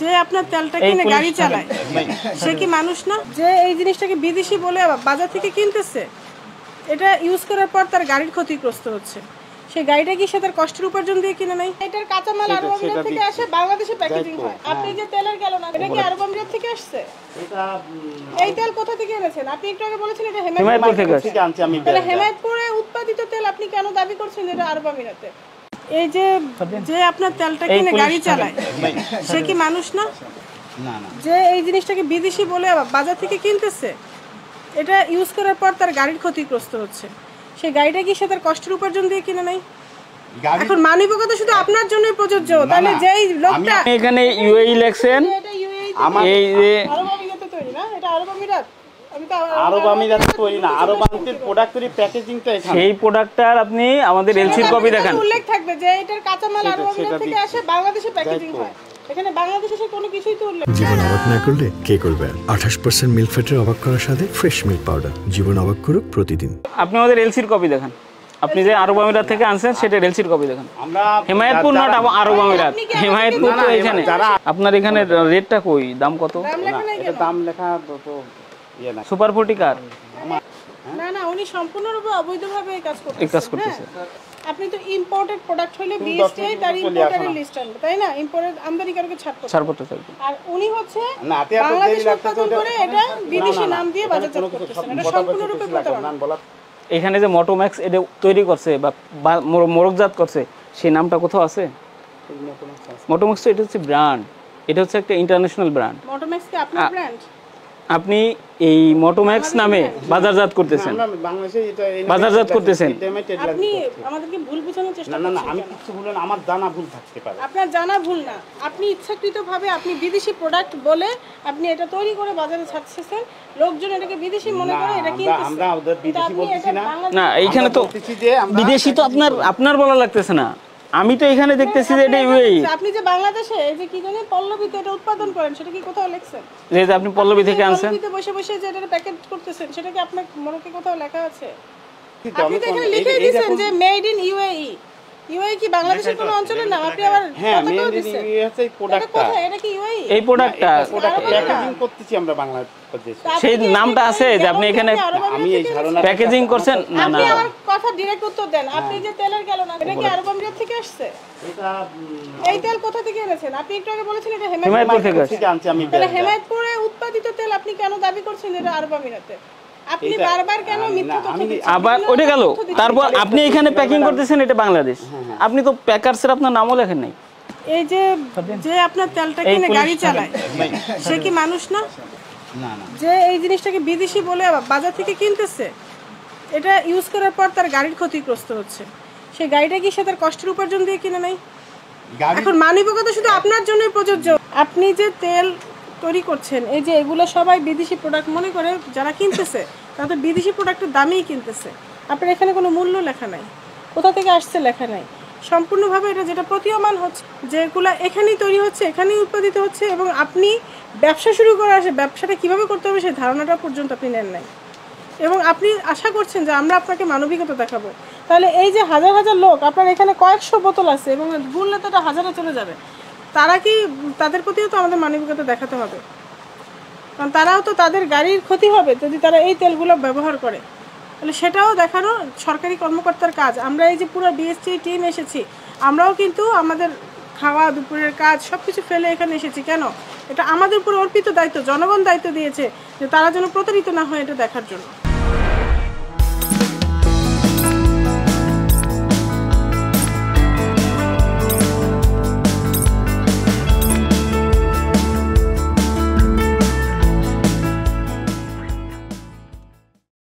যে আপনার তেলটা কিনে গাড়ি চালায় সে কি মানুষ না? যে এই জিনিসটাকে বিদেশি বলে বাজার থেকে কিনতেছে, এটা ইউজ করার পর তার গাড়ির ক্ষতিগ্রস্ত হচ্ছে, সেই গাড়িটা কি সে তার কষ্টের উপার্জন দিয়ে কিনে নাই? এটার কাঁচামাল আরব আমিরাত থেকে আসে, বাংলাদেশে প্যাকেজিং হয়। আপনি যে তেলের গেলেন এটা কি আরব আমিরাত থেকে আসছে? এই তেল কোথা থেকে এনেছেন? আপনি একটু আগে বলেছেন এটা হেমায়তপুর থেকে আনছি আমি। তাহলে হেমায়তপুরে উৎপাদিত তেল আপনি কেন দাবি করছেন এটা আরব আমিরাতে? এই যে যে আপনার তেলটা কিনে গাড়ি চালায় সে কি মানুষ না? যে এই জিনিসটাকে বিদেশি বলে বাজার থেকে কিনতেছে, এটা ইউজ করার পর তার গাড়ির ক্ষতিগ্রস্ত হচ্ছে, সেই গাড়িটা কি সে তার কষ্টের উপার্জন দিয়ে কিনে নাই? এখন মানবিকতা শুধু আপনার জন্যই প্রযোজ্য। তাহলে যেই লোকটা এখানে ইউএই লেখছেন, এই যে আরব আমিরাতে তৈরি না, এটা আরব আমিরাত। আরব আমিরাত তৈরি না, আরব আমিরাতের প্রোডাক্ট তৈরি প্যাকেজিংটা এখানে। সেই প্রোডাক্টটার আপনি আমাদের এলসির কপি দেখান। উল্লেখ থাকবে যে এটার কাঁচামাল আরব আমিরাত থেকে আসে, বাংলাদেশে প্যাকেজিং হয়। এখানে বাংলাদেশে কোনো কিছুই তো উল্লেখ। জীবন অবাক না করলে কে করবে? 28% মিল্ক ফ্যাটের অবাক করার সাথে ফ্রেশ মিল্ক পাউডার। জীবন অবাক করুক প্রতিদিন। আপনি আমাদের এলসির কপি দেখান। আপনি যে আরব আমিরাত থেকে আনছেন সেটা এলসির কপি দেখান। আমরা হেমায়তপুর নট আরব আমিরাত, হেমায়তপুর তো এখানে। আপনার এখানে রেটটা কই, দাম কত? এটা দাম লেখা তো ইয়ে না। সুপার 40 কার? না না, উনি সম্পূর্ণরূপে অবৈধভাবে এই কাজ করতেছে। আপনি তো ইম্পোর্টেড প্রোডাক্ট হলে বিএসটিআই তার ইম্পোর্টারের লিস্ট আনবে, তাই না? ইম্পোর্টেড আমদানিকারকে ছাড়পত্র চাইবে। আর উনি হচ্ছে বাংলাদেশ উৎপাদন করে এটা বিদেশি নাম দিয়ে বাজারজাত করতেছেন, এটা সম্পূর্ণরূপে প্রতারণা। এখানে যে মোটোম্যাক্স এটা তৈরি করছে বা মোড়কজাত করছে, সেই নামটা কোথাও আছে? মোটোম্যাক্স এটা হচ্ছে ব্র্যান্ড, এটা হচ্ছে একটা ইন্টারন্যাশনাল ব্র্যান্ড। মোটোম্যাক্স কি আপনার ব্র্যান্ড? আপনি এই মোটোম্যাক্স নামে বাজারজাত করতেছেন, বাজারজাত করতেছেন। আপনি আমাদেরকে ভুল বোঝানোর চেষ্টা করছেন। না, আমি কিছু ভুল না, আমার জানা ভুল থাকতে পারে। আপনার জানা ভুল না, আপনি ইচ্ছাকৃতভাবে আপনি বিদেশি প্রোডাক্ট বলে আপনি এটা তৈরি করে বাজারে ছাড়ছেন, লোকজন এটাকে বিদেশি মনে করে এটা কিনতেছে। আমরা ওদের বিদেশি বলতেছি না। না, এইখানে তো বিদেশি তো আপনার বলা লাগতেছে না। আমি তো এখানে দেখতেছি যে এটা ইউএই। আপনি যে বাংলাদেশে এই যে কি জানেন পল্লবীতে এটা উৎপাদন করেন, সেটা কি কোথাও লেখছেন? যে আপনি পল্লবী থেকে আনছেন, পল্লবীতে বসে বসে যে এটা প্যাকেট করতেছেন, সেটা কি আপনার মনে কি কোথাও লেখা আছে? আপনি তো এখানে লিখে দিয়েছেন যে মেড ইন ইউএই। ইউএই কি বাংলাদেশের কোনো অঞ্চলের নাম? আপনি আবার মেড ইন ইউএই আছে এই প্রোডাক্টটা। এটা কি ইউএই? এই প্রোডাক্টটা প্যাকেজিং করতেছি আমরা বাংলাদেশে। সেই নামটা আছে যে আপনি এখানে আমি এই ধারণা প্যাকেজিং করছেন। না আপনি আমার কথা ডাইরেক্ট উত্তর দেন। আপনি যে তেলের গেলেন এটা কি আরব আমিরাত থেকে আসছে? এটা এই তেল কোথা থেকে এনেছেন? আপনি একটু আগে বলেছেন এটা হেমায়তপুর থেকে আনছি আমি। তাহলে হেমায়তপুরে উৎপাদিত তেল আপনি কেন দাবি করছেন এটা আরব আমিরাতে? আপনি বারবার কেন মিথ্যা তথ্য দিচ্ছেন? আবার ওটা গেল, তারপর আপনি এখানে প্যাকিং করতেছেন এটা বাংলাদেশ। আপনি তো প্যাকারসের আপনার নামও লেখেন নাই। এই যে আপনার তেলটা কিনে গাড়ি চালায় সে কি মানুষ না? যে এই জিনিসটাকে বিদেশি বলে বাজার থেকে কিনতেছে, এটা ইউজ করার পর তার গাড়ির ক্ষতিগ্রস্ত হচ্ছে, সেই গাড়িটা কি সে তার কষ্টের উপার্জন দিয়ে কিনে নাই? এখন মানবিকতা শুধু আপনার জন্যই প্রযোজ্য। আপনি যে তেল তৈরি করছেন, এই যে এগুলো সবাই বিদেশি প্রোডাক্ট মনে করে যারা কিনতেছে, তারা তো বিদেশি প্রোডাক্টের দামেই কিনতেছে। আপনার এখানে কোনো মূল্য লেখা নাই, কোথা থেকে আসছে লেখা নাই। সম্পূর্ণভাবে এটা যেটা প্রতীয়মান হচ্ছে, যেগুলো এখানেই তৈরি হচ্ছে, এখানেই উৎপাদিত হচ্ছে, এবং আপনি ব্যবসা শুরু করে আসে ব্যবসাটা কীভাবে করতে হবে সেই ধারণাটা পর্যন্ত আপনি নেন নাই, এবং আপনি আশা করছেন যে আমরা আপনাকে মানবিকতা দেখাবো। তাহলে এই যে হাজার হাজার লোক, আপনার এখানে কয়েকশো বোতল আছে এবং গুনলে তো এটা হাজারে চলে যাবে, তারা কি, তাদের প্রতিও তো আমাদের মানবিকতা দেখাতে হবে, কারণ তারাও তো, তাদের গাড়ির ক্ষতি হবে যদি তারা এই তেলগুলো ব্যবহার করে। তাহলে সেটাও দেখানো সরকারি কর্মকর্তার কাজ। আমরা এই যে পুরো বিএসটি টিম এসেছি, আমরাও কিন্তু আমাদের খাওয়া দুপুরের কাজ সব কিছু ফেলে এখানে এসেছি। কেন? এটা আমাদের উপর অর্পিত দায়িত্ব, জনগণ দায়িত্ব দিয়েছে যে তারা যেন প্রতারিত না হয় এটা দেখার জন্য।